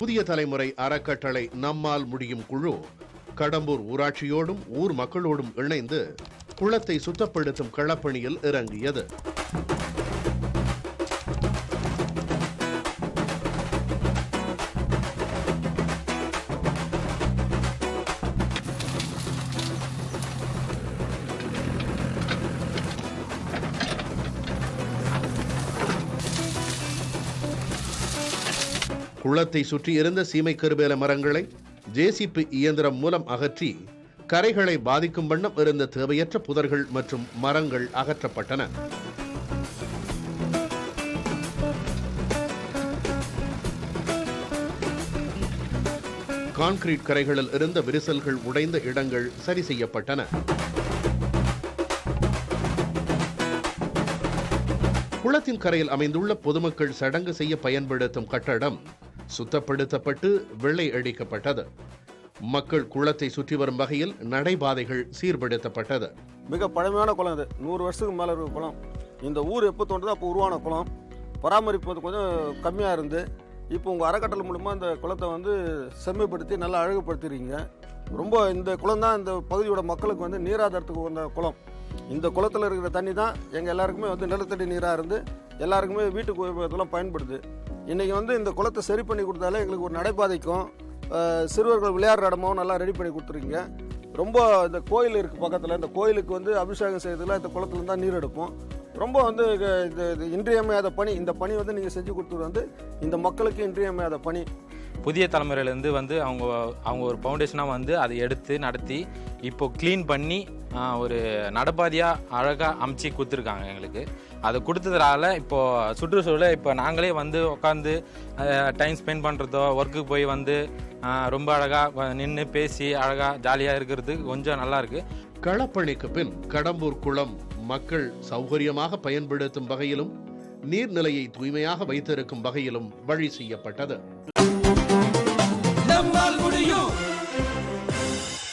புதிய தலைமுறை அறக்கட்டளை நம்மால் முடியும் குழு கடம்பூர் ஊராட்சியோடும் ஊர் மக்களோடும் இணைந்து குளத்தை சுத்தப்படுத்தும் களப்பணியில் இறங்கியது. குளத்தை சுற்றி இருந்த சீமை கருவேல மரங்களை ஜேசிபி இயந்திரம் மூலம் அகற்றி கரைகளை பாதிக்கும் வண்ணம் இருந்த தேவையற்ற புதர்கள் மற்றும் மரங்கள் அகற்றப்பட்டன. கான்கிரீட் கரைகளில் இருந்த விரிசல்கள் உடைந்த இடங்கள் சரி செய்யப்பட்டன. குளத்தின் கரையில் அமைந்துள்ள பொதுமக்கள் சடங்கு செய்ய பயன்படுத்தும் கட்டடம் சுத்தப்படுத்தப்பட்டு வெள்ளை அடிக்கப்பட்டது. மக்கள் குளத்தை சுற்றி வரும் வகையில் நடைபாதைகள் சீர்படுத்தப்பட்டது. மிக பழமையான குளம் இது, 100 வருஷத்துக்கு மேலே இருக்கிற குளம். இந்த ஊர் எப்போ தோன்றதோ அப்போ உருவான குளம். பராமரிப்பு கொஞ்சம் கம்மியாக இருந்து இப்போ உங்கள் அறக்கட்டளை மூலமாக இந்த குளத்தை செம்மைப்படுத்தி நல்லா அழகுபடுத்திடுறீங்க. ரொம்ப இந்த குளம் தான் இந்த பகுதியோட மக்களுக்கு நீராதாரத்துக்கு வந்த குளம். இந்த குளத்தில் இருக்கிற தண்ணி தான் எங்கள் எல்லாருக்குமே நிலத்தடி நீராக இருந்து எல்லாருக்குமே வீட்டுக்கு உபயோகத்தெல்லாம் பயன்படுது. இன்றைக்கி இந்த குளத்தை சரி பண்ணி கொடுத்தாலே எங்களுக்கு ஒரு நடைபாதைக்கும் சிறுவர்கள் விளையாடுற இடமாவும் நல்லா ரெடி பண்ணி கொடுத்துருக்கீங்க. ரொம்ப இந்த கோயில் இருக்குது பக்கத்தில், இந்த கோயிலுக்கு அபிஷேகம் செய்யறதுல இந்த குளத்துல தான் நீர் எடுப்போம். ரொம்ப இது இன்றியமையாத பணி. இந்த பணி நீங்கள் செஞ்சு கொடுத்தது இந்த மக்களுக்கு இன்றியமையாத பணி. புதிய தலைமுறையிலேருந்து அவங்க ஒரு ஃபவுண்டேஷனாக அதை எடுத்து நடத்தி இப்போ க்ளீன் பண்ணி ஒரு நடைபாதையாக அழகாக அமைச்சு கொடுத்துருக்காங்க எங்களுக்கு. அதை கொடுத்ததுனால இப்போது சுற்றுச்சூழலை இப்போ நாங்களே உட்காந்து டைம் ஸ்பெண்ட் பண்ணுறதோ ஒர்க்குக்கு போய் ரொம்ப அழகாக நின்று பேசி அழகாக ஜாலியாக இருக்கிறது கொஞ்சம் நல்லாயிருக்கு. களப்பணிக்கு பின் கடம்பூர் குளம் மக்கள் சௌகரியமாக பயன்படுத்தும் வகையிலும் நீர்நிலையை தூய்மையாக வைத்திருக்கும் வகையிலும் வழி செய்யப்பட்டது.